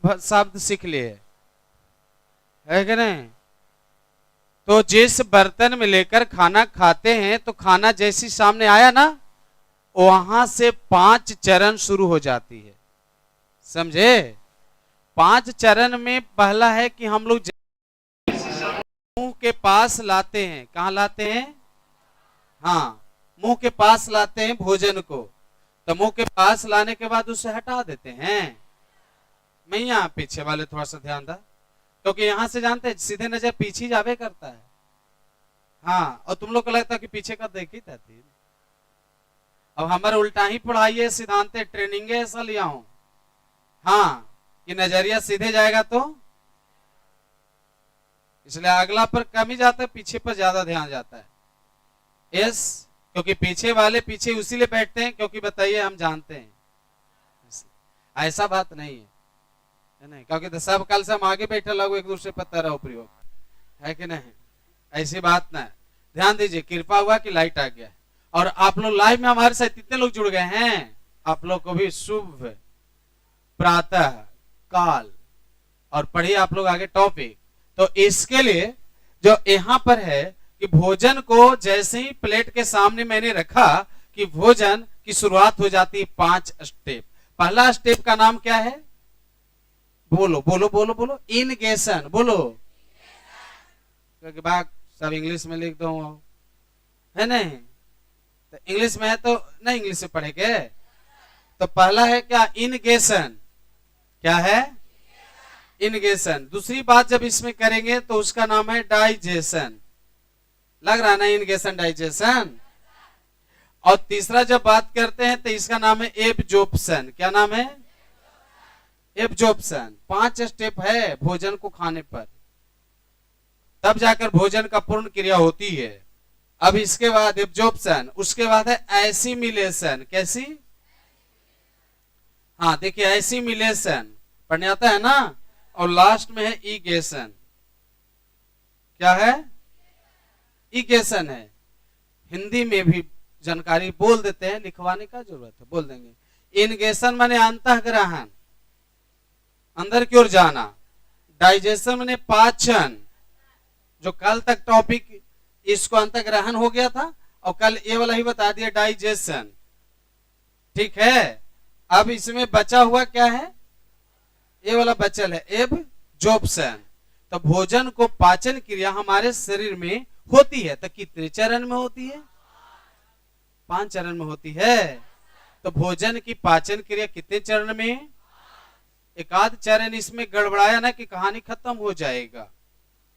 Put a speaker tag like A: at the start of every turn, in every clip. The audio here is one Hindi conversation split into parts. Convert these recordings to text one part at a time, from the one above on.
A: शब्द सीख लिए, है कि नहीं? तो जिस बर्तन में लेकर खाना खाते हैं तो खाना जैसी सामने आया ना, वहां से 5 चरण शुरू हो जाती है, समझे? 5 चरण में पहला है कि हम लोग मुंह के पास लाते हैं। कहां लाते हैं? हाँ, मुंह के पास लाते हैं भोजन को। तो मुंह के पास लाने के बाद उसे हटा देते हैं। मैं यहाँ पीछे वाले थोड़ा सा ध्यान दा, क्योंकि यहां से जानते हैं सीधे नजर पीछे जावे करता है। हाँ, और तुम लोग को लगता है कि पीछे का देखी थी। अब हमारे उल्टा ही पढ़ाई है, सिद्धांत ट्रेनिंग ऐसा लिया हूं। हाँ, कि नजरिया सीधे जाएगा तो इसलिए अगला पर कम ही जाता है, पीछे पर ज्यादा ध्यान जाता है। यस, क्योंकि पीछे वाले पीछे उसी लिए बैठते हैं क्योंकि बताइए हम जानते हैं, ऐसा बात नहीं है नहीं, क्योंकि तो सब कल से हम आगे बैठे लोग एक दूसरे पर तरह प्रयोग है कि नहीं, ऐसी बात ना है। ध्यान दीजिए, कृपा हुआ कि लाइट आ गया और आप लोग लाइव में हमारे साथ इतने लोग जुड़ गए हैं। आप लोग को भी शुभ प्रातः काल, और पढ़िए आप लोग आगे टॉपिक। तो इसके लिए जो यहाँ पर है कि भोजन को जैसे ही प्लेट के सामने मैंने रखा कि भोजन की शुरुआत हो जाती है 5 स्टेप। पहला स्टेप का नाम क्या है? बोलो बोलो बोलो बोलो, इनगेशन। बोलो, क्योंकि बात सब इंग्लिश में लिख दो है नहीं, तो इंग्लिश में है तो नहीं इंग्लिश में पढ़ेंगे। तो पहला है क्या? इनगेशन। क्या है? इनगेशन। दूसरी बात जब इसमें करेंगे तो उसका नाम है डाइजेशन। लग रहा ना, इनगेशन डाइजेशन। और तीसरा जब बात करते हैं तो इसका नाम है एब्जॉर्प्शन। क्या नाम है? एब्जॉर्प्शन। 5 स्टेप है भोजन को खाने पर, तब जाकर भोजन का पूर्ण क्रिया होती है। अब इसके बाद एब्जॉर्प्शन, उसके बाद है एसिमिलेशन। कैसी? हाँ देखिए, एसिमिलेशन पढ़ने आता है ना, और लास्ट में है इगेशन। क्या है? इगेशन है। हिंदी में भी जानकारी बोल देते हैं, लिखवाने का जरूरत है, बोल देंगे। इनगेशन माने अंतःग्रहण, अंदर की ओर जाना। डाइजेशन माने पाचन, जो कल तक टॉपिक इसको अंतःग्रहण हो गया था और कल ये वाला ही बता दिया डाइजेशन, ठीक है। अब इसमें बचा हुआ क्या है? ये वाला बचल है एब्जॉर्प्शन। तो भोजन को पाचन क्रिया हमारे शरीर में होती है तो कितने चरण में होती है? 5 चरण में होती है। तो भोजन की पाचन क्रिया कितने चरण में? एक आध चरण इसमें गड़बड़ाया ना कि कहानी खत्म हो जाएगा।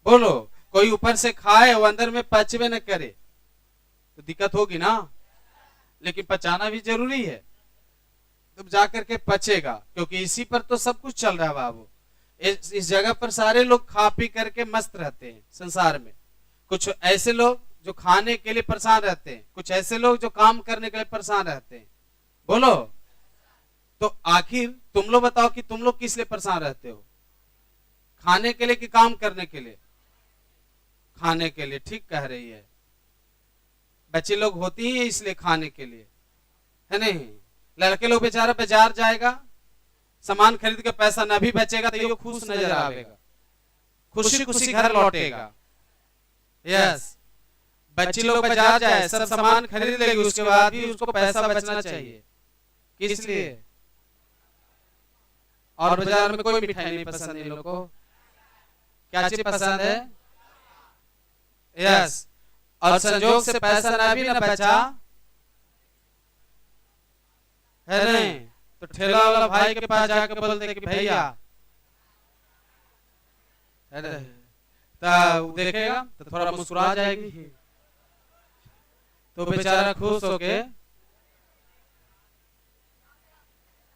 A: बोलो, कोई ऊपर से खाए वो अंदर में पचवे न करे तो दिक्कत होगी ना, लेकिन पचाना भी जरूरी है, तब जाकर के पचेगा, क्योंकि इसी पर तो सब कुछ चल रहा है बाबू। इस जगह पर सारे लोग खा पी करके मस्त रहते हैं संसार में। कुछ ऐसे लोग जो खाने के लिए परेशान रहते हैं, कुछ ऐसे लोग जो काम करने के लिए परेशान रहते हैं। बोलो, तो आखिर तुम लोग बताओ कि तुम लोग किस लिए परेशान रहते हो? खाने के लिए कि काम करने के लिए? खाने के लिए, ठीक कह रही है। बच्चे लोग होती ही इसलिए खाने के लिए, है नहीं। लड़के लोग बेचारा बाजार जाएगा, सामान खरीद के पैसा न भी बचेगा तो ये खुश नजर आएगा, खुशी खुशी घर लौटेगा। यस, बच्चे लोग बाजार जाए, सब सामान खरीद लेगी, उसके बाद भी उसको पैसा बचना चाहिए। किस लिए? और बाजार में कोई मिठाई नहीं पसंद है लोगों को, क्या चीज पसंद है? यस, और संजोग से पैसा ना भी ना बचा है नहीं, तो ठेला वाला भाई के पास जाकर बोलते कि भैया, तो देखेगा तो थोड़ा मुस्कुरा जाएगी, तो बेचारा खुश होके,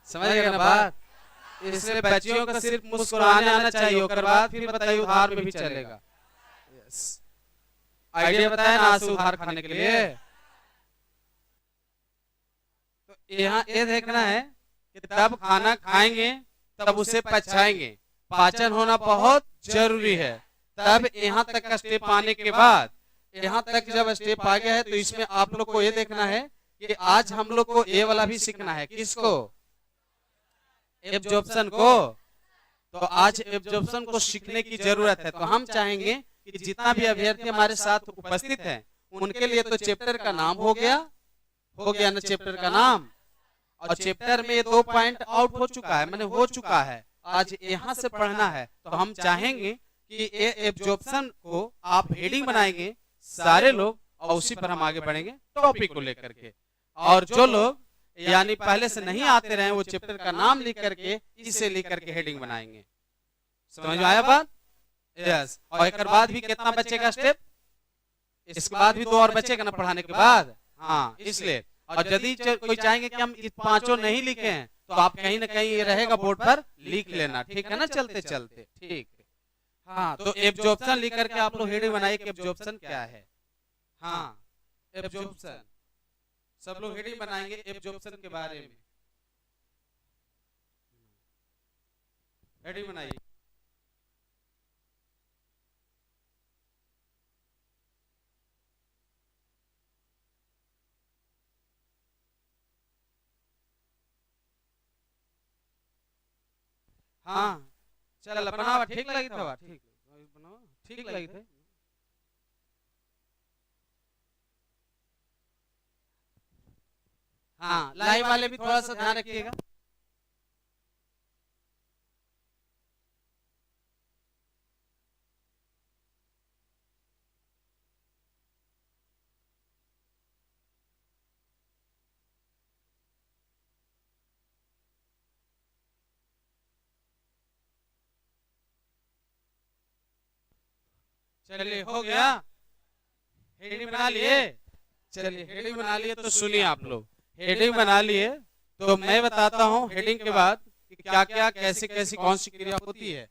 A: समझ गए ना बात। इसलिए बच्चियों का सिर्फ मुस्कुराने आना चाहिए, उसके बाद फिर बताइए उधार में भी चलेगा। यस, आइडिया बताया ना आज उधार खाने के लिए। तो यहाँ ये देखना है कि तब खाना खाएंगे तब उसे पचाएंगे, पाचन होना बहुत जरूरी है। तब यहाँ तक का स्टेप आने के बाद, यहाँ तक जब स्टेप आ गया है तो इसमें आप लोग को ये देखना है कि आज हम लोग को ये वाला भी सीखना है। किसको? एब्जॉर्प्शन को। तो आज एब्जॉर्प्शन को सीखने की जरूरत है। तो हम चाहेंगे कि जितना भी अभ्यर्थी हमारे साथ उपस्थित है उनके लिए तो चैप्टर का नाम हो गया ना चैप्टर का नाम, और चैप्टर में ये 2 पॉइंट आउट हो चुका है, मैंने हो चुका है, आज यहाँ से पढ़ना है। तो हम चाहेंगे कि ये एब्जॉर्प्शन को आप हेडिंग बनाएंगे सारे लोग, और उसी पर हम आगे बढ़ेंगे टॉपिक को लेकर के। और जो लोग यानी पहले से नहीं आते रहे वो चैप्टर का नाम लिख करके इसे लिख करके हेडिंग बनाएंगे। समझ में आया बात? यस। और एक बाद भी कितना बचेगा स्टेप, इसके बाद भी 2 और बचेगा ना पढ़ाने के बाद। हाँ, इसलिए और यदि कोई चाहेंगे कि हम इस 5 नहीं लिखे हैं तो आप कहीं ना कहीं ये रहेगा बोर्ड पर लिख लेना, ठीक है ना, चलते चलते, ठीक है। हाँ, तो एब्जॉर्प्शन लिख करके आप लोग हेडिंग बनाइए कि एब्जॉर्प्शन क्या है। हाँ, एब्जॉर्प्शन, सब लोग हेडिंग बनाएंगे एब्जॉर्प्शन के बारे में, हेडिंग बनाइए। हाँ, चल बनावा, ठीक लगी था, ठीक बनाओ, ठीक लगी थे। हाँ, लाइव वाले भी थोड़ा सा ध्यान रखिएगा। चलिए, हो गया, हेडिंग बना लिए। चलिए, हेडिंग बना लिए तो सुनिए आप लोग, हेडिंग बना लिए तो मैं बताता हूँ हेडिंग के बाद कि क्या क्या कैसी कैसी कौन सी क्रिया होती है।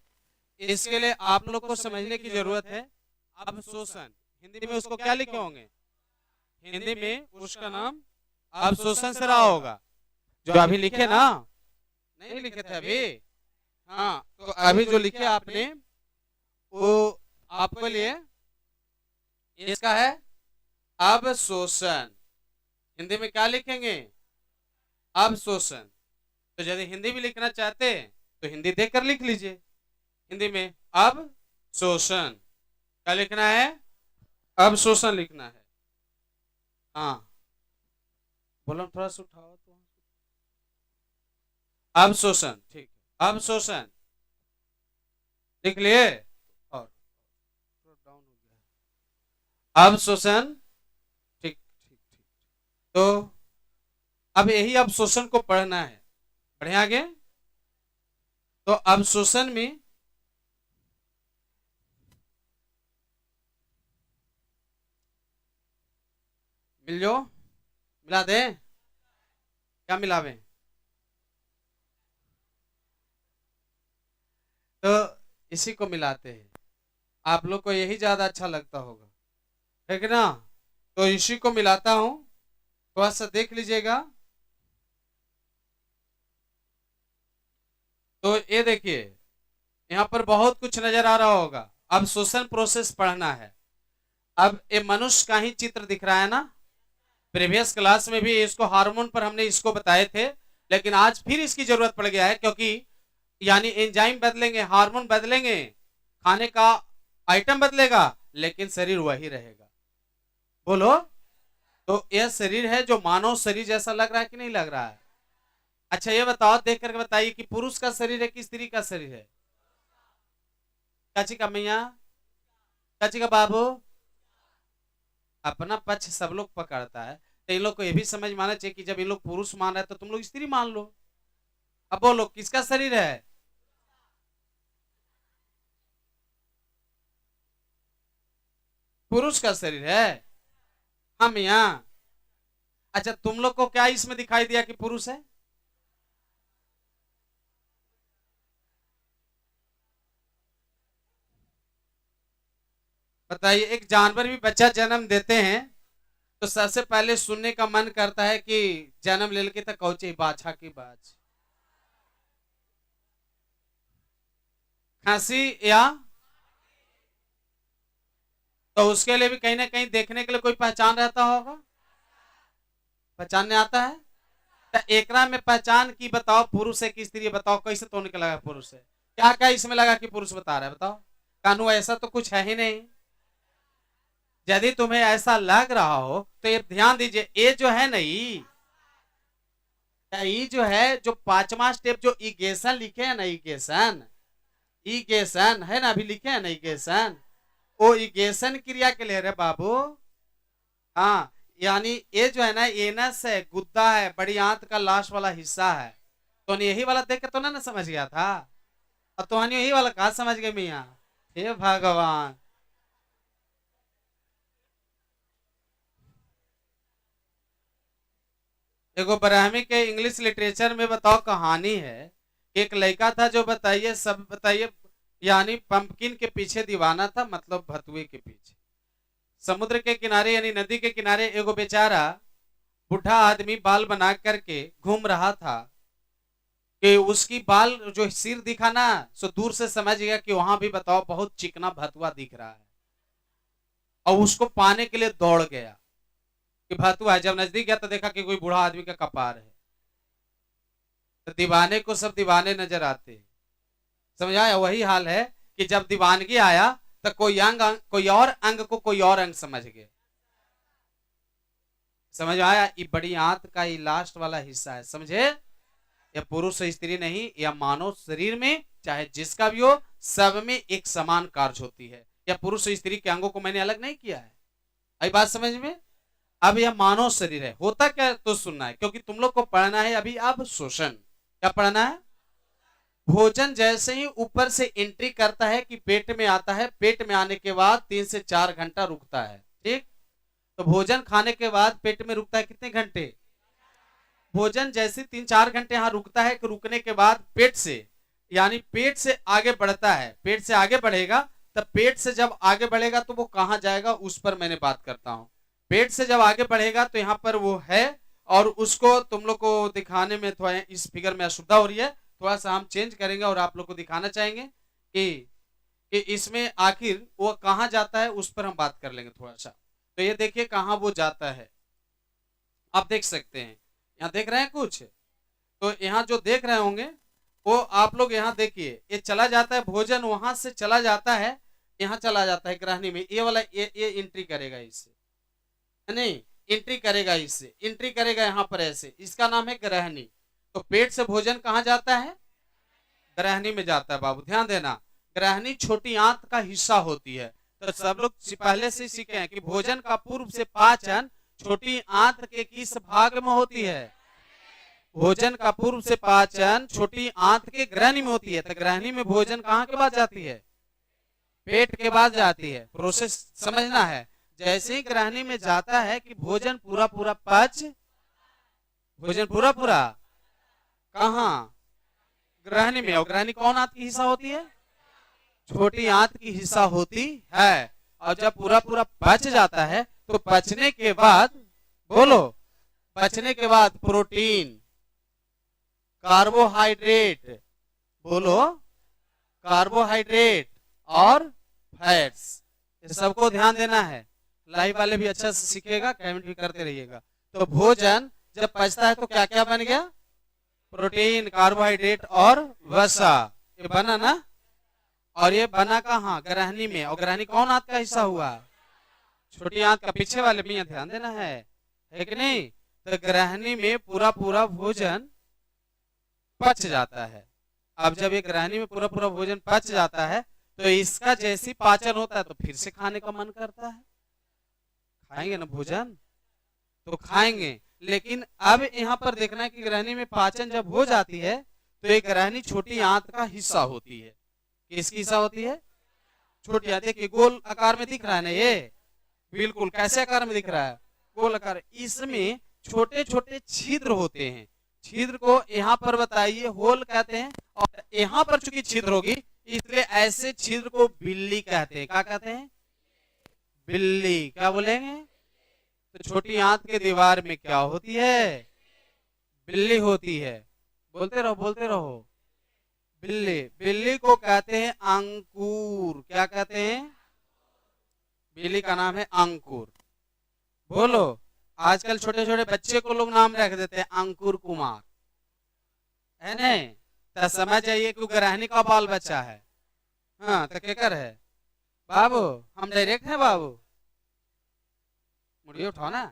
A: इसके लिए आप लोग को समझने की जरूरत है। अवशोषण, हिंदी में उसको क्या लिखे होंगे? हिंदी में उसका नाम अवशोषण से रहा होगा, जो अभी लिखे ना, नहीं लिखे थे अभी। हाँ, तो अभी जो लिखे आपने वो आपके लिए इसका है अवशोषण। हिंदी में क्या लिखेंगे? अवशोषण। तो यदि हिंदी भी लिखना चाहते हैं तो हिंदी देखकर लिख लीजिए। हिंदी में अवशोषण क्या लिखना है? अवशोषण लिखना है। हाँ, बोलो थोड़ा सा उठाओ तो। अवशोषण, ठीक है, अवशोषण लिख लिए। और डाउन हो गया, अवशोषण, ठीक ठीक ठीक। तो अब यही अवशोषण को पढ़ना है, बढ़े आगे। तो अवशोषण में मिला दे, क्या मिलावे? तो इसी को मिलाते हैं, आप लोग को यही ज्यादा अच्छा लगता होगा, है कि ना? तो इसी को मिलाता हूं, थोड़ा सा देख लीजिएगा। तो ये देखिए, यहाँ पर बहुत कुछ नजर आ रहा होगा। अवशोषण प्रोसेस पढ़ना है। अब ये मनुष्य का ही चित्र दिख रहा है ना, प्रीवियस क्लास में भी इसको हार्मोन पर हमने इसको बताए थे, लेकिन आज फिर इसकी जरूरत पड़ गया है, क्योंकि यानी एंजाइम बदलेंगे, हार्मोन बदलेंगे, खाने का आइटम बदलेगा, लेकिन शरीर वही रहेगा। बोलो, तो यह शरीर है जो मानव शरीर जैसा लग रहा है कि नहीं लग रहा है? अच्छा, ये बताओ, देख करके बताइए कि पुरुष का शरीर है कि स्त्री का शरीर है? चाची का मैया, चाची का बाबू, अपना पक्ष सब लोग पकड़ता है। तो इन लोग को यह भी समझ में आना चाहिए कि जब इन लोग पुरुष मान रहे हैं तो तुम लोग स्त्री मान लो। अब बोलो, किसका शरीर है? पुरुष का शरीर है। हम यहाँ, अच्छा, तुम लोग को क्या इसमें दिखाई दिया कि पुरुष है? बताइए, एक जानवर भी बच्चा जन्म देते हैं तो सबसे पहले सुनने का मन करता है कि जन्म ले के तक कौचे बाछा की बाज, खांसी, या तो उसके लिए भी कहीं ना कहीं देखने के लिए कोई पहचान रहता होगा, पहचानने आता है। तो एकरा में पहचान की बताओ, पुरुष है कि स्त्री है? बताओ कैसे तो निकला पुरुष है? क्या क्या इसमें लगा कि पुरुष बता रहा है, बताओ कानू, ऐसा तो कुछ है ही नहीं। यदि तुम्हें ऐसा लग रहा हो तो ये ध्यान दीजिए, ये जो है ना ये जो है, जो पांचवा स्टेप जो इगेशन लिखे है ना, इगेशन, इगेशन है ना, अभी लिखे है ना इगेशन, वो इगेशन क्रिया के लिए रे बाबू। हाँ, यानी ये जो है ना एनस है, गुद्दा है, बड़ी आंत का लास्ट वाला हिस्सा है। तो यही वाला देख के तो ना समझ गया था, और तो यही वाला कहा समझ गए मियाँ। हे भगवान, देखो ब्राह्मी के इंग्लिश लिटरेचर में बताओ कहानी है कि एक लड़का था जो बताइए सब बताइए, यानी पंपकिन के पीछे दीवाना था, मतलब भतुए के पीछे। समुद्र के किनारे यानी नदी के किनारे एगो बेचारा बूढ़ा आदमी बाल बना करके घूम रहा था कि उसकी बाल जो सिर दिखा ना, सो दूर से समझ गया कि वहां भी बताओ बहुत चिकना भतुआ दिख रहा है, और उसको पाने के लिए दौड़ गया कि भतुआ है। जब नजदीक गया तो देखा कि कोई बूढ़ा आदमी का कपार है। तो दीवाने को सब दीवाने नजर आते हैं, समझ आया? वही हाल है कि जब दीवानगी आया तो कोई कोई और अंग को कोई और अंग समझ गए। समझ आया? ये बड़ी आंत का ये लास्ट वाला हिस्सा है, समझे? या पुरुष स्त्री नहीं, या मानव शरीर में चाहे जिसका भी हो, सब में एक समान कार्य होती है। या पुरुष स्त्री के अंगों को मैंने अलग नहीं किया है, आई बात समझ में? अब यह मानव शरीर है, होता क्या तो सुनना है, क्योंकि तुम लोग को पढ़ना है अभी। अब शोषण क्या पढ़ना है? भोजन जैसे ही ऊपर से एंट्री करता है कि पेट में आता है, पेट में आने के बाद 3 से 4 घंटा रुकता है, ठीक? तो भोजन खाने के बाद पेट में रुकता है कितने घंटे? भोजन जैसे 3-4 घंटे यहाँ रुकता है कि रुकने के बाद पेट से, यानी पेट से आगे बढ़ता है, पेट से आगे बढ़ेगा। तब पेट से जब आगे बढ़ेगा तो वो कहाँ जाएगा, उस पर मैंने बात करता हूँ। पेट से जब आगे बढ़ेगा तो यहाँ पर वो है, और उसको तुम लोग को दिखाने में थोड़ा इस फिगर में असुविधा हो रही है, थोड़ा सा हम चेंज करेंगे और आप लोग को दिखाना चाहेंगे कि इसमें आखिर वो कहाँ जाता है, उस पर हम बात कर लेंगे थोड़ा सा। तो ये देखिए कहाँ वो जाता है, आप देख सकते हैं, यहाँ देख रहे हैं कुछ? तो यहाँ जो देख रहे होंगे वो आप लोग यहाँ देखिए, ये चला जाता है भोजन, वहां से चला जाता है, यहाँ चला जाता है ग्रहणी में। ये वाला ये एंट्री करेगा इससे, नहीं एंट्री करेगा इससे, एंट्री करेगा यहाँ पर ऐसे, इसका नाम है ग्रहणी। तो पेट से भोजन कहाँ जाता है? ग्रहणी में जाता है बाबू, ध्यान देना। ग्रहणी छोटी आंत का हिस्सा होती है। तो सब लोग पहले से सीखे हैं कि भोजन का पूर्व से पाचन छोटी आंत के किस भाग में होती है? भोजन का पूर्व से पाचन छोटी आंत के ग्रहणी में होती है। तो ग्रहणी में भोजन कहाँ के बाद जाती है? पेट के बाद जाती है। प्रोसेस समझना है। जैसे ही ग्रहणी में जाता है कि भोजन पूरा पूरा पच, भोजन पूरा पूरा कहाँ? ग्रहणी में। और ग्रहणी कौन आंत की हिस्सा होती है? छोटी आंत की हिस्सा होती है। और जब पूरा पूरा पच जाता है तो पचने के बाद, बोलो, पचने के बाद प्रोटीन, कार्बोहाइड्रेट, बोलो, कार्बोहाइड्रेट और फैट्स, ये सबको ध्यान देना है। लाइव वाले भी अच्छा से सीखेगा, कमेंट भी करते रहिएगा। तो भोजन जब पचता है तो क्या क्या बन गया? प्रोटीन, कार्बोहाइड्रेट और वसा, ये बना ना। और ये बना कहाँ? ग्रहणी में। और ग्रहणी कौन आंत का हिस्सा हुआ? छोटी आंत का। पीछे वाले भी ध्यान देना है कि नहीं? तो ग्रहणी में पूरा पूरा भोजन पच जाता है। अब जब ये ग्रहणी में पूरा पूरा भोजन पच जाता है तो इसका जैसी पाचन होता है तो फिर से खाने का मन करता है। खाएंगे ना भोजन, तो खाएंगे। लेकिन अब यहाँ पर देखना है कि ग्रहणी में पाचन जब हो जाती है तो ये ग्रहणी छोटी आंत का हिस्सा होती है। किसकी हिस्सा होती है? छोटी आंत। देखिए गोल आकार में दिख रहा है ना, ये बिल्कुल कैसे आकार में दिख रहा है? गोल आकार। इसमें छोटे छोटे छिद्र होते हैं। छिद्र को यहाँ पर बताइए होल कहते हैं, और यहाँ पर चूंकि छिद्र होगी इसलिए ऐसे छिद्र को बिल्ली कहते हैं। क्या कहते हैं? बिल्ली। क्या बोलेंगे? तो छोटी आंत के दीवार में क्या होती है? बिल्ली होती है। बोलते रहो बोलते रहो। बिल्ली। बिल्ली को कहते हैं अंकुर। क्या कहते हैं? बिल्ली का नाम है अंकुर। बोलो, आजकल छोटे छोटे बच्चे को लोग नाम रख देते हैं अंकुर कुमार, है नहीं? तो समझ जाइए कि ग्रहणी का बाल बच्चा है। हाँ तो क्या कर है बाबू, हम डायरेक्ट है बाबू, मुड़िए उठाओ ना,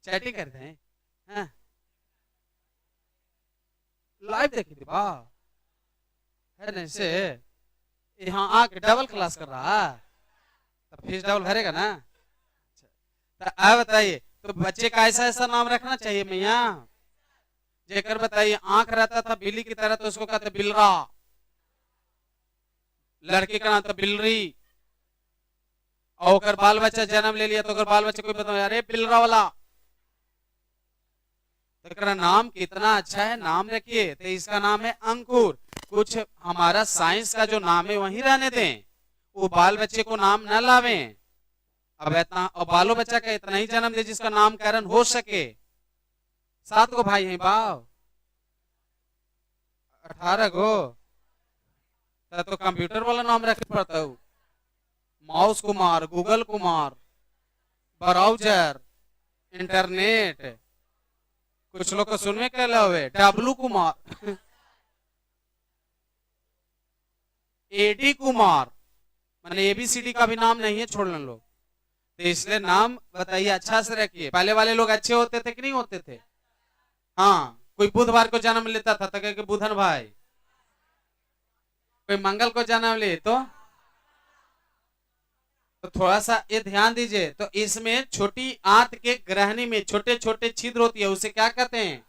A: चैटिंग करते हैं। हाँ लाइव देखी थी वाह, है नहीं से यहाँ आके डबल क्लास कर रहा है, तो फीस डबल भरेगा ना। तो आप बताइए, तो बच्चे का ऐसा ऐसा नाम रखना चाहिए मैया। जेकर बताइए आंख रहता था बिल्ली की तरह तो उसको कहते बिलरा, लड़की का नाम तो बिलरी, और अगर बाल बच्चा जन्म ले लिया तो अगर बाल बच्चे कोई बताओ अरे बिलरा वाला, तो नाम कितना अच्छा है, नाम रखिए। तो इसका नाम है अंकुर। कुछ हमारा साइंस का जो नाम है वही रहने दें, वो बाल बच्चे को नाम न लावें। अब इतना और बालो बच्चा का इतना ही जन्म दे जिसका नामकरण हो सके। 7 को भाई हैं बाव, 18 को, तो कंप्यूटर वाला नाम रख पड़ता है, mouse Kumar, Google Kumar, browser, internet, कुछ लोग को सुनने के हुए डब्लू कुमार, एडी कुमार, मैंने एबीसीडी का भी नाम नहीं है छोड़ने लोग। तो इसलिए नाम बताइए अच्छा से रखिए। पहले वाले लोग अच्छे होते थे कि नहीं होते थे? हाँ, कोई बुधवार को जन्म लेता था तो कहे बुधन भाई, कोई मंगल को जन्म ले तो थोड़ा सा ये ध्यान दीजिए। तो इसमें छोटी आंत के ग्रहणी में छोटे छोटे छिद्र होती है, उसे क्या कहते हैं?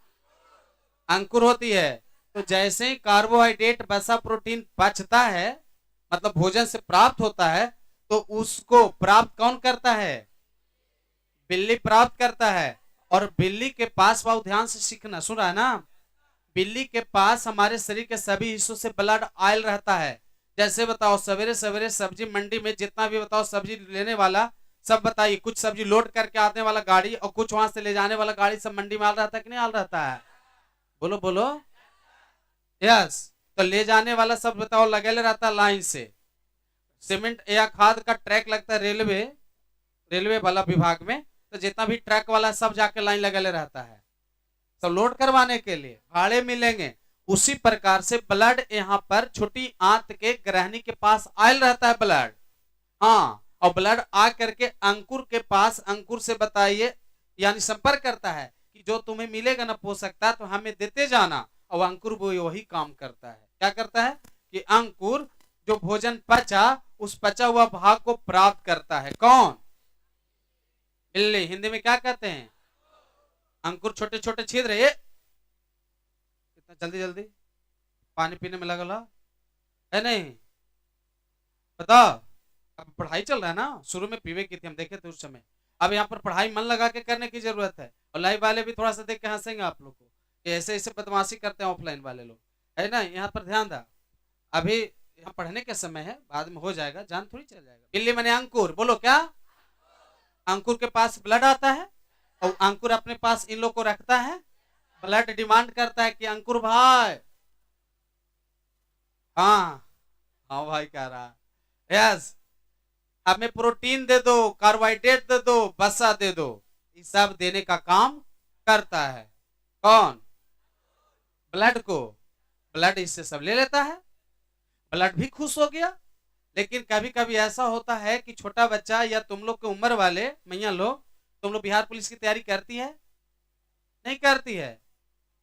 A: अंकुर होती है। तो जैसे ही कार्बोहाइड्रेट वसा प्रोटीन पचता है, मतलब भोजन से प्राप्त होता है, तो उसको प्राप्त कौन करता है? बिल्ली प्राप्त करता है। और बिल्ली के पास, बहुत ध्यान से सीखना, सुन रहा है ना, बिल्ली के पास हमारे शरीर के सभी हिस्सों से ब्लड ऑयल रहता है। जैसे बताओ सवेरे सवेरे सब्जी मंडी में जितना भी बताओ सब्जी लेने वाला, सब बताइए, कुछ सब्जी लोड करके आने वाला गाड़ी और कुछ वहां से ले जाने वाला गाड़ी, सब मंडी में आल रहता है कि नहीं आल रहता है? बोलो बोलो यस। तो ले जाने वाला सब बताओ लगे रहता है लाइन से। सीमेंट या खाद का ट्रैक लगता है रेलवे वाला विभाग में, तो जितना भी ट्रक वाला सब जाके लाइन लगे रहता है, सब लोड करवाने के लिए भाड़े मिलेंगे। उसी प्रकार से ब्लड यहाँ पर छोटी आंत के ग्रहणी के पास आयल रहता है ब्लड। हाँ, और ब्लड आ करके अंकुर के पास, अंकुर से बताइए यानी संपर्क करता है कि जो तुम्हें मिलेगा ना पोषकता तो हमें देते जाना। और अंकुर वो वही काम करता है। क्या करता है कि अंकुर जो भोजन पचा, उस पचा हुआ भाग को प्राप्त करता है। कौन? बिल्ली। हिंदी में क्या कहते हैं? अंकुर। छोटे छोटे छिद्र है, इतना जल्दी जल्दी पानी पीने में लगल है नहीं? बताओ, अब पढ़ाई चल रहा है ना, शुरू में पीवे की थी हम देखे थे उस समय। अब यहाँ पर पढ़ाई मन लगा के करने की जरूरत है। और लाइव वाले भी थोड़ा सा देख के हंसेंगे आप लोग को कि ऐसे ऐसे बदमाशी करते हैं ऑफलाइन वाले लोग, है ना। यहाँ पर ध्यान दा, अभी यहाँ पढ़ने के समय है, बाद में हो जाएगा, जान थोड़ी चल जाएगा। बिल्ली मने अंकुर, बोलो क्या? अंकुर के पास ब्लड आता है और अंकुर अपने पास इन लोग को रखता है। ब्लड डिमांड करता है कि अंकुर भाई, हाँ हाँ भाई कह रहा है यस, हमें प्रोटीन दे दो, कार्बोहाइड्रेट दे दो, वसा दे दो। ये सब देने का काम करता है। कौन? ब्लड को। ब्लड इससे सब ले लेता है, ब्लड भी खुश हो गया। लेकिन कभी कभी ऐसा होता है कि छोटा बच्चा या तुम लोग के उम्र वाले मैया लोग, तुम लोग बिहार पुलिस की तैयारी करती है नहीं करती है?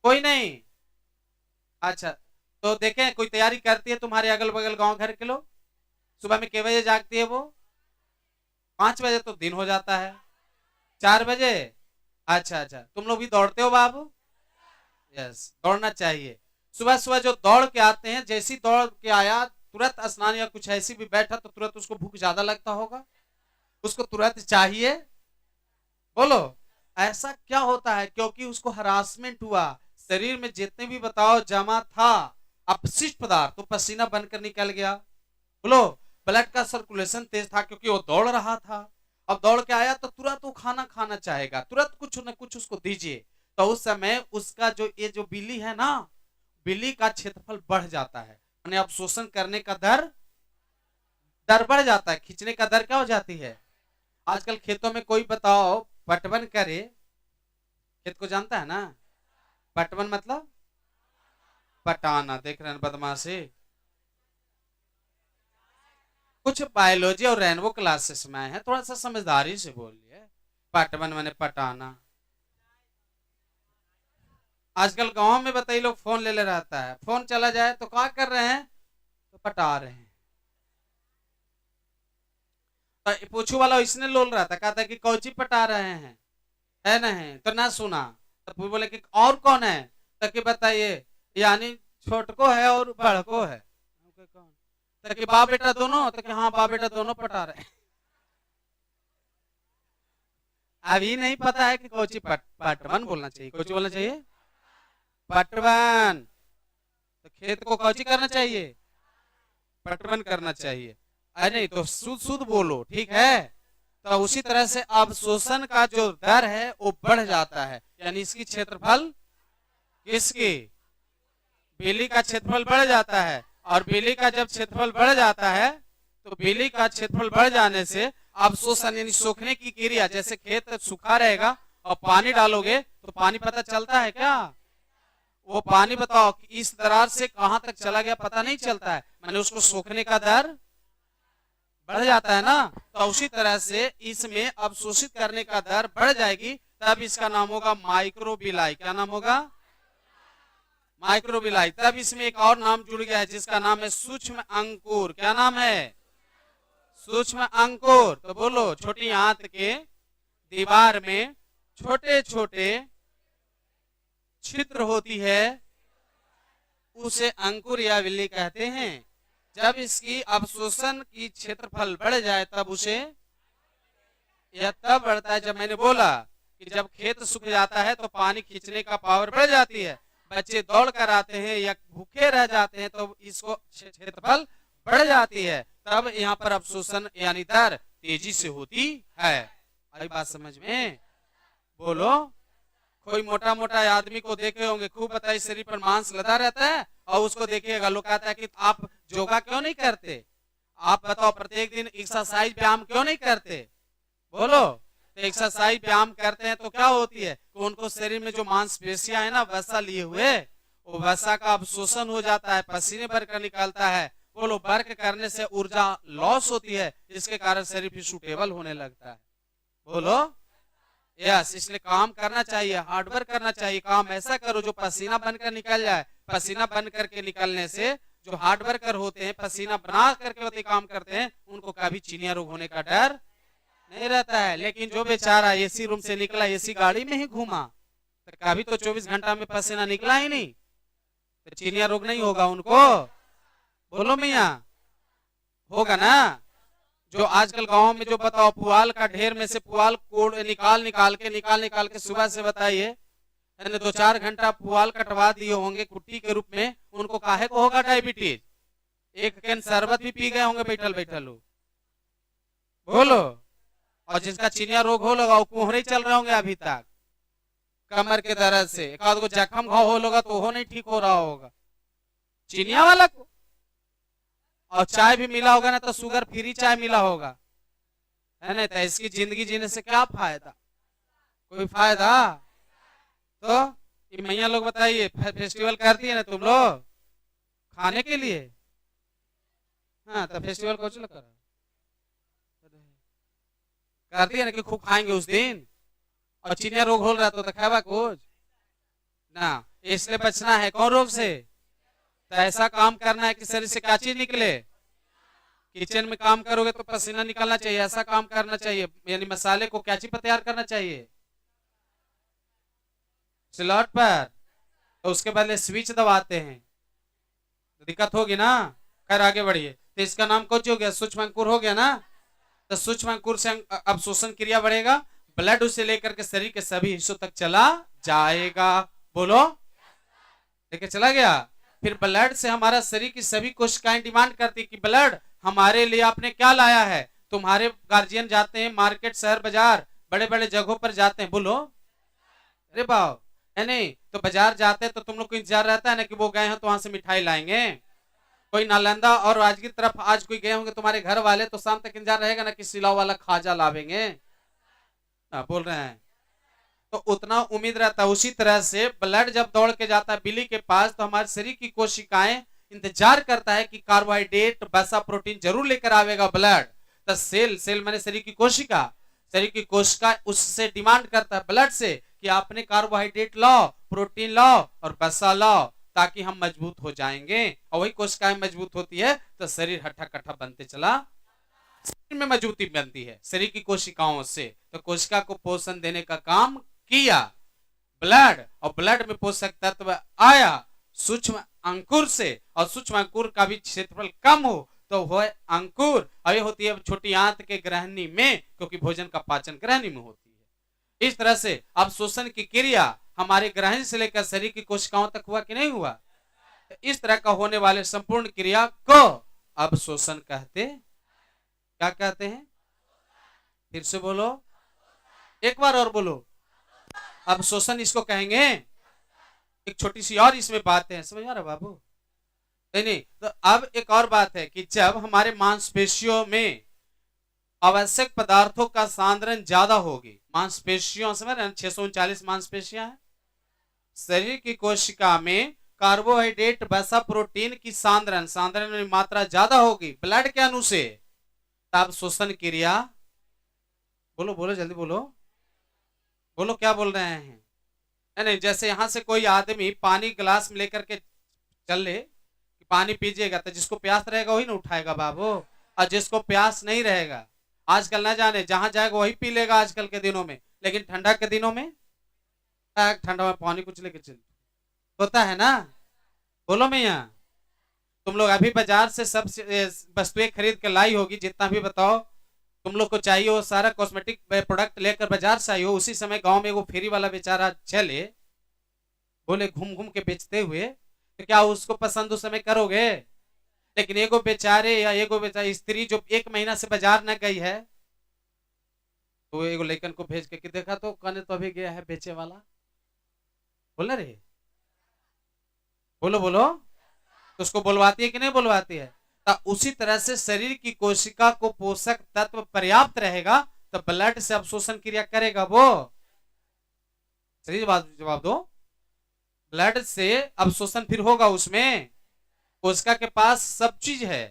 A: कोई नहीं। अच्छा, तो देखें कोई तैयारी करती है तुम्हारे अगल बगल गांव घर के लोग? सुबह में कितने बजे जागती है वो? 5 बजे तो दिन हो जाता है, 4 बजे। अच्छा अच्छा, तुम लोग भी दौड़ते हो बाबू? यस, दौड़ना चाहिए। सुबह सुबह जो दौड़ के आते हैं, जैसी दौड़ के आया तुरंत स्नान या कुछ ऐसी भी बैठा तो तुरंत उसको भूख ज्यादा लगता होगा, उसको तुरंत चाहिए। बोलो, ऐसा क्या होता है? क्योंकि उसको हरासमेंट हुआ, शरीर में जितने भी बताओ जमा था अपशिष्ट पदार्थ तो पसीना बनकर निकल गया। बोलो, ब्लड का सर्कुलेशन तेज था क्योंकि वो दौड़ रहा था। अब दौड़ के आया तो तुरंत वो खाना खाना चाहेगा, तुरंत कुछ न कुछ उसको दीजिए। तो उस समय उसका जो ये जो बिल्ली है ना, बिल्ली का क्षेत्रफल बढ़ जाता है, यानी अवशोषण करने का दर बढ़ जाता है, खींचने का दर क्या हो जाती है। आजकल खेतों में कोई बताओ पटवन करे, खेत को जानता है ना? पटवन मतलब पटाना। देख रहे हैं बदमाशी। कुछ बायोलॉजी और रेनबो क्लासेस में आए हैं, थोड़ा सा समझदारी से बोलिए। पटवन मैंने पटाना। आजकल गांव में बताइए, लोग फोन ले ले रहता है, फोन चला जाए तो क्या कर रहे हैं, तो पटा रहे हैं। तो पूछू वाला इसने लोल रहा था, कहता कि कौची पटा रहे हैं, है नहीं तो ना सुना। तो बोले कि और कौन है, तो कि बताइए, यानी छोटको है और बड़को है। तो कि बाप बेटा दोनों, तो कि हाँ बाप बेटा दोनों पटा रहे हैं। अभी नहीं पता है कि कौची पटवन बोलना चाहिए, कौची बोलना चाहिए, पटवन। तो खेत को कौची करना चाहिए, पटवन करना चाहिए। अरे नहीं तो शुद्ध शुद्ध बोलो, ठीक है। तो उसी तरह से अवशोषण का जो दर है वो बढ़ जाता है, यानी इसकी क्षेत्रफल, किसकी, बिजली का क्षेत्रफल बढ़ जाता है। और बिजली का जब क्षेत्रफल बढ़ जाता है, तो बिजली का क्षेत्रफल बढ़ जाने से अवशोषण यानी सोखने की क्रिया, जैसे खेत सूखा रहेगा और पानी डालोगे तो पानी पता चलता है क्या, वो पानी बताओ कि इस दरार से कहां तक चला गया पता नहीं चलता है, मैंने उसको सोखने का दर बढ़ जाता है ना। तो उसी तरह से इसमें अवशोषित करने का दर बढ़ जाएगी, तब इसका नाम होगा माइक्रोबिलाई। क्या नाम होगा, माइक्रोबिलाई। तब इसमें एक और नाम जुड़ गया है जिसका नाम है सूक्ष्म अंकुर। क्या नाम है, सूक्ष्म अंकुर। तो बोलो, छोटी आंत के दीवार में छोटे छोटे छिद्र होती है, उसे अंकुर या विल्ली कहते हैं। जब इसकी अवशोषण की क्षेत्रफल बढ़ जाए तब उसे, यह तब बढ़ता है जब मैंने बोला कि जब खेत सूख जाता है तो पानी खींचने का पावर बढ़ जाती है, बच्चे दौड़ कर आते हैं या भूखे रह जाते हैं तो इसको क्षेत्रफल बढ़ जाती है, तब यहाँ पर अवशोषण यानी दर तेजी से होती है। आई बात समझ में, बोलो। कोई मोटा मोटा आदमी को देखे होंगे, खूब बताइए, शरीर पर मांस लदा रहता है और उसको देखिएगा, लोग कहता है कि आप योगा क्यों नहीं करते, आप बताओ प्रत्येक दिन एक्सरसाइज व्यायाम क्यों नहीं करते, बोलो। तो एक्सरसाइज व्यायाम करते हैं तो क्या होती है, तो उनको शरीर में जो मांसपेशियां है ना वसा लिए हुए, वो वसा का अवशोषण हो जाता है, पसीने भर कर निकलता है। बोलो, वर्क करने से ऊर्जा लॉस होती है, इसके कारण शरीर फिर सुटेबल होने लगता है। बोलो यस, इसलिए काम करना चाहिए, हार्डवर्क करना चाहिए, काम ऐसा करो जो पसीना बनकर निकल जाए। पसीना बन करके निकलने से जो हार्ड वर्कर होते हैं, पसीना बना करके होते काम करते हैं, उनको कभी चिनिया रोग होने का डर नहीं रहता है। लेकिन जो बेचारा एसी रूम से निकला, एसी गाड़ी में ही घूमा, तो कभी तो 24 घंटा में पसीना निकला ही नहीं, तो चिनिया रोग नहीं होगा उनको, बोलो मिया, होगा ना। जो आजकल गांव में जो बताओ पुआल का ढेर में से पुआल कोड़ निकाल निकाल के सुबह से बताइए 2-4 घंटा पुआल कटवा दिए होंगे कुट्टी के रूप में, उनको काहे को होगा डायबिटीज, एक कैन शरबत भी पी गए होंगे बैठल बैठल, बोलो। और जिसका चिनिया रोग हो लगा वो कोहरे चल रहे होंगे अभी तक कमर के दर्द से, एक आध को जख्म घाव हो लगा तो वो नहीं ठीक हो रहा होगा चिनिया वाला को। और चाय भी मिला होगा ना तो शुगर फ्री चाय मिला होगा, है ना, तो इसकी जिंदगी जीने से क्या फायदा, कोई फायदा। तो ये मैया लोग बताइए, फेस्टिवल करती है ना तुम लोग खाने के लिए, हाँ तो फेस्टिवल कुछ लोग करती है ना कि खूब खाएंगे उस दिन, और चिनिया रोग हो रहा तो खावा कुछ ना, इसलिए बचना है कौन रोग से, तो ऐसा काम करना है कि शरीर से क्या चीज निकले, किचन में काम करोगे तो पसीना निकलना चाहिए, ऐसा काम करना चाहिए, यानी मसाले को क्या चीज पर तैयार करना चाहिए, स्लॉट पर, तो उसके बाद स्विच दबाते हैं तो दिक्कत होगी ना। खैर आगे बढ़िए, तो इसका नाम कुछ हो गया, सूक्ष्म अंकुर हो गया ना। तो सूक्ष्म अंकुर से अवशोषण क्रिया बढ़ेगा, ब्लड उसे लेकर के शरीर के सभी हिस्सों तक चला जाएगा, बोलो लेके चला गया। फिर ब्लड से हमारा शरीर की सभी कोशिकाएं डिमांड करती कि ब्लड हमारे लिए आपने क्या लाया है। तुम्हारे गार्जियन जाते हैं मार्केट, शहर, बाजार, बड़े बड़े जगहों पर जाते हैं, बोलो अरे बाप, है नहीं, तो बाजार जाते हैं तो तुम लोग को इंतजार रहता है ना कि वो गए हैं तो वहां से मिठाई लाएंगे। कोई नालंदा और राजगीर तरफ आज कोई गए होंगे तुम्हारे घर वाले, तो शाम तक इंतजार रहेगा ना कि सिलाव वाला खाजा लावेंगे, बोल रहे हैं। तो उतना उम्मीद रहता है। उसी तरह से ब्लड जब दौड़ के जाता है बिल्ली के पास, तो हमारे शरीर की कोशिकाएं इंतजार करता है कि कार्बोहाइड्रेट, वसा, प्रोटीन जरूर लेकर आवेगा ब्लड। तो सेल, सेल माने शरीर की कोशिका, शरीर की कोशिका उससे डिमांड करता है ब्लड से कि आपने कार्बोहाइड्रेट लाओ, प्रोटीन लाओ और वसा लाओ, ताकि हम मजबूत हो जाएंगे। और वही कोशिकाएं मजबूत होती है तो शरीर हट्ठा कट्ठा बनते चला, शरीर में मजबूती बनती है शरीर की कोशिकाओं से। तो कोशिका को पोषण देने का काम किया ब्लड, और ब्लड में पोषक तत्व आया सूक्ष्म अंकुर से, और सूक्ष्म अंकुर का भी क्षेत्रफल कम हो तो वह अंकुर, और ये होती है छोटी आंत के ग्रहणी में, क्योंकि भोजन का पाचन ग्रहणी में होती है। इस तरह से अब शोषण की क्रिया हमारे ग्रहणी से लेकर शरीर की कोशिकाओं तक हुआ कि नहीं हुआ। इस तरह का होने वाले संपूर्ण क्रिया को अब शोषण कहते, क्या कहते हैं? फिर से बोलो, एक बार और बोलो। अब शोषण इसको कहेंगे। एक छोटी सी और इसमें बात है, समझ आ रहा बाबू? नहीं, तो अब एक और बात है कि जब हमारे मांसपेशियों में आवश्यक पदार्थों का सांद्रण ज्यादा होगी, मांसपेशियों समझ रहे हैं, 639 मांसपेशियां हैं। शरीर की कोशिका में कार्बोहाइड्रेट, वसा, प्रोटीन की सांद्रण में मात्रा ज्यादा होगी ब्लड के अनु से, तब शोषण क्रिया, बोलो बोलो जल्दी बोलो, बोलो क्या बोल रहे हैं? नहीं, जैसे यहां से कोई आदमी पानी गिलास में लेकर के चल ले कि पानी पीजिएगा, तो जिसको प्यास रहेगा वही ना उठाएगा बाबू, और जिसको प्यास नहीं रहेगा, आजकल ना जाने जहां जाएगा वही पी लेगा आजकल के दिनों में। लेकिन ठंडा के दिनों में ठंडा में पानी कुछ लेके चल होता है ना, बोलो मैया। तुम लोग अभी बाजार से सब वस्तुएं खरीद के लाई होगी, जितना भी बताओ तुम लोग को चाहिए वो सारा कॉस्मेटिक प्रोडक्ट लेकर बाजार से आई हो। उसी समय गांव में वो फेरी वाला बेचारा चले, बोले घूम घूम के बेचते हुए, तो क्या उसको पसंद उस समय करोगे? लेकिन एगो बेचारे या एगो बेचारी स्त्री जो 1 महीना से बाजार न गई है, तो एगो लेकिन को भेज के कि देखा तो कहने तो अभी गया है बेचे वाला, बोल रे बोलो बोलो, तो उसको बुलवाती है कि नहीं बुलवाती है? तो उसी तरह से शरीर की कोशिका को पोषक तत्व पर्याप्त रहेगा तो ब्लड से अवशोषण क्रिया करेगा वो। सही जवाब दो। ब्लड से अवशोषण फिर होगा, उसमें कोशिका के पास सब चीज है,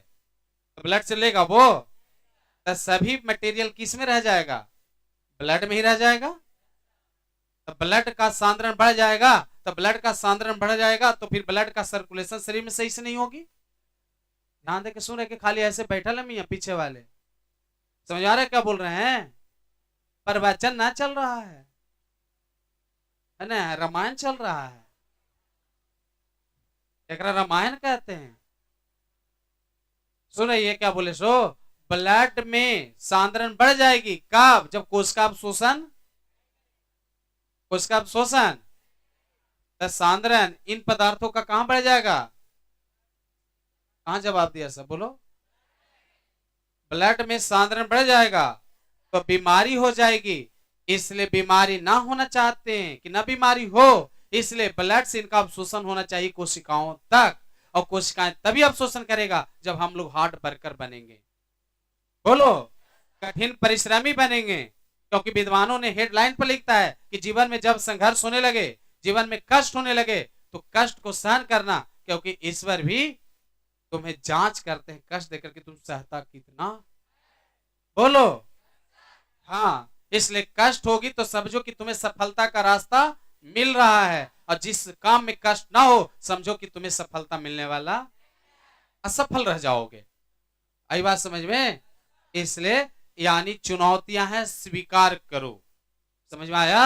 A: तो ब्लड से लेगा वो, तो सभी मटेरियल किस में रह जाएगा? ब्लड में ही रह जाएगा। तो ब्लड का सांद्रण बढ़ जाएगा, तो ब्लड का सांद्रण बढ़ जाएगा तो फिर ब्लड का सर्कुलेशन शरीर में सही से नहीं होगी। ध्यान देके सुन रहे कि खाली ऐसे बैठा है मियां पीछे वाले, समझ आ रहे क्या बोल रहे हैं? प्रवचन ना चल रहा है ना, रामायण चल रहा है, एक रामायण कहते हैं। सुन रही है क्या बोले सो? ब्लड में सांद्रण बढ़ जाएगी कब? जब कोशिका अवशोषण, कोशिका अवशोषण, सांद्रण इन पदार्थों का कहां बढ़ जाएगा? कहां जवाब दिया सब बोलो? ब्लड में सांद्रण बढ़ जाएगा तो बीमारी हो जाएगी। इसलिए बीमारी ना होना चाहते हैं कि ना बीमारी हो, इसलिए ब्लड से इनका अवशोषण होना चाहिए कोशिकाओं तक, और कोशिकाएं तभी अवशोषण करेगा जब हम लोग हार्ड वर्कर बनेंगे, बोलो कठिन परिश्रमी बनेंगे। क्योंकि विद्वानों ने हेडलाइन पर लिखता है कि जीवन में जब संघर्ष होने लगे, जीवन में कष्ट होने लगे, तो कष्ट को सहन करना, क्योंकि ईश्वर भी तुम्हें जांच करते हैं कष्ट देकर कि तुम सहता कितना, बोलो हाँ। इसलिए कष्ट होगी तो समझो कि तुम्हें सफलता का रास्ता मिल रहा है, और जिस काम में कष्ट ना हो समझो कि तुम्हें सफलता मिलने वाला, असफल रह जाओगे। आई बात समझ में? इसलिए यानी चुनौतियां हैं, स्वीकार करो। समझ में आया?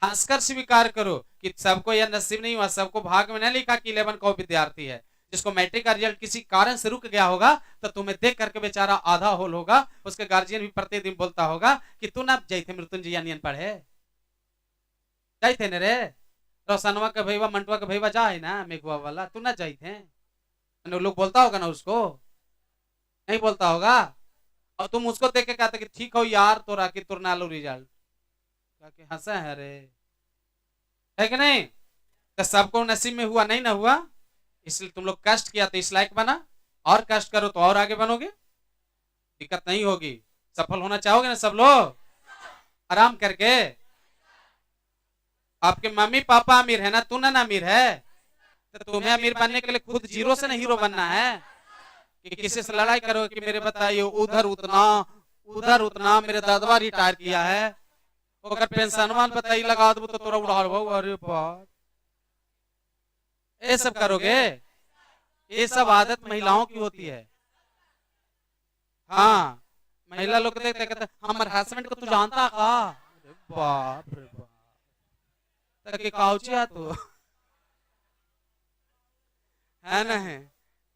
A: हंसकर स्वीकार करो कि सबको यह नसीब नहीं हुआ, सबको भाग में नहीं लिखा कि 11 का विद्यार्थी है। जिसको मैट्रिक का रिजल्ट किसी कारण से रुक गया होगा तो तुम्हें देख करके बेचारा आधा होल होगा, उसके गार्जियन भी प्रतिदिन बोलता होगा कि तू ना जाते मृत्युंजय नियन पढ़े जाते न रे, रोशनवा के भैया मंटुआ के भैया जा है ना मेघुआ वाला, तू ना जाते, लोग बोलता होगा ना, उसको नहीं बोलता होगा। और तुम उसको देख के कहते कि ठीक हो यार तोरा कि तुर ना लो रिजल्ट, हंसे है रे, है कि नहीं? तो सबको नसीब में हुआ नहीं ना हुआ, इसलिए तुम लोग कष्ट किया तो इस लायक बना, और कष्ट करो तो और आगे बनोगे, दिक्कत नहीं होगी। सफल होना चाहोगे ना सब लोग? आराम करके आपके मम्मी पापा अमीर है ना, तू ना अमीर है, तो तुम्हें अमीर बनने के लिए खुद जीरो से ना हीरो बनना है कि किसी से लड़ाई करो कि मेरे बताइए उधर उतना मेरे दादवा रिटायर किया है, अगर पेंशनवान बताइए लगा दो तो तोरा उड़ा लो। अरे बात, ये सब करोगे? ये सब आदत महिलाओं की होती है। हाँ, महिला लोग देखते कहते हमारे हस्बैंड को तू जानता का? बाप रे बाप, तक काउचिया तो है ना, है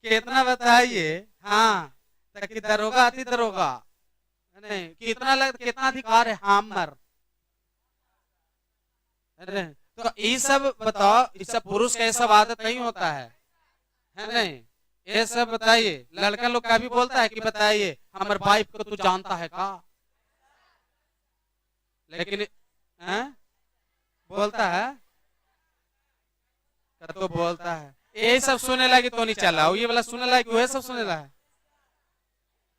A: कितना बताइए। हाँ, ताकि दरोगा आती दरोगा नहीं, कितना कितना अधिकार है हमर। अरे तो ये सब बताओ, ये सब पुरुष का ये सब आदत नहीं होता है नहीं? ये सब बताइए, लड़का लोग का भी बोलता है कि बताइए हमारे वाइफ को तू जानता है का? लेकिन बोलता है, तो बोलता है ये सब सुने लगी तो नहीं चला, ये वाला सुने लगी वह सब सुने लगा,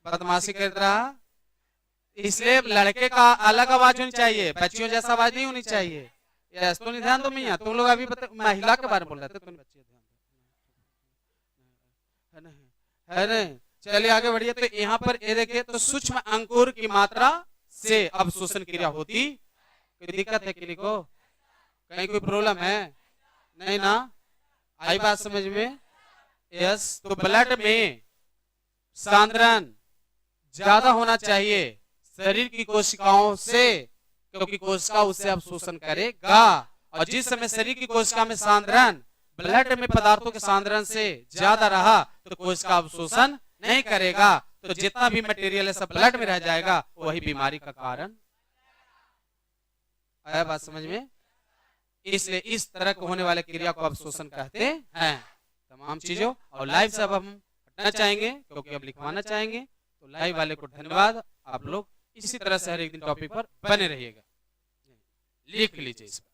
A: बदमाशी कर रहा। इसलिए लड़के का अलग आवाज होनी चाहिए, बच्चियों जैसा आवाज नहीं होनी चाहिए। यस, तो नहीं ध्यान दो मियां, तुम लोग अभी महिला के बारे में बोल रहे थे, तुम बच्चे है नहीं। चलिए आगे बढ़िए। तो यहाँ पर ये देखिए, तो सूक्ष्म अंकुर की मात्रा से अवशोषण क्रिया होती, कोई दिक्कत है किसी को? कहीं कोई प्रॉब्लम है? नहीं ना? आई बात समझ में? यस, तो ब्लड में सांद्रण ज्यादा होना चाहिए शरीर की कोशिकाओं से, क्योंकि कोशिका उससे अवशोषण करेगा। और जिस समय शरीर की कोशिका में सांद्रण ब्लड में पदार्थों के सांद्रण से ज्यादा रहा तो कोशिका अवशोषण नहीं करेगा, तो जितना भी मटेरियल है सब ब्लड में रह जाएगा, वही बीमारी का कारण। आया बात समझ में? इसलिए इस तरह के होने वाले क्रिया को अवशोषण कहते हैं। तमाम चीजों और लाइव से अब हम हटना चाहेंगे क्योंकि अब लिखवाना चाहेंगे। तो लाइव वाले को धन्यवाद। आप लोग इसी तरह से हर एक दिन टॉपिक पर बने रहिएगा, लिख लीजिए इस पर।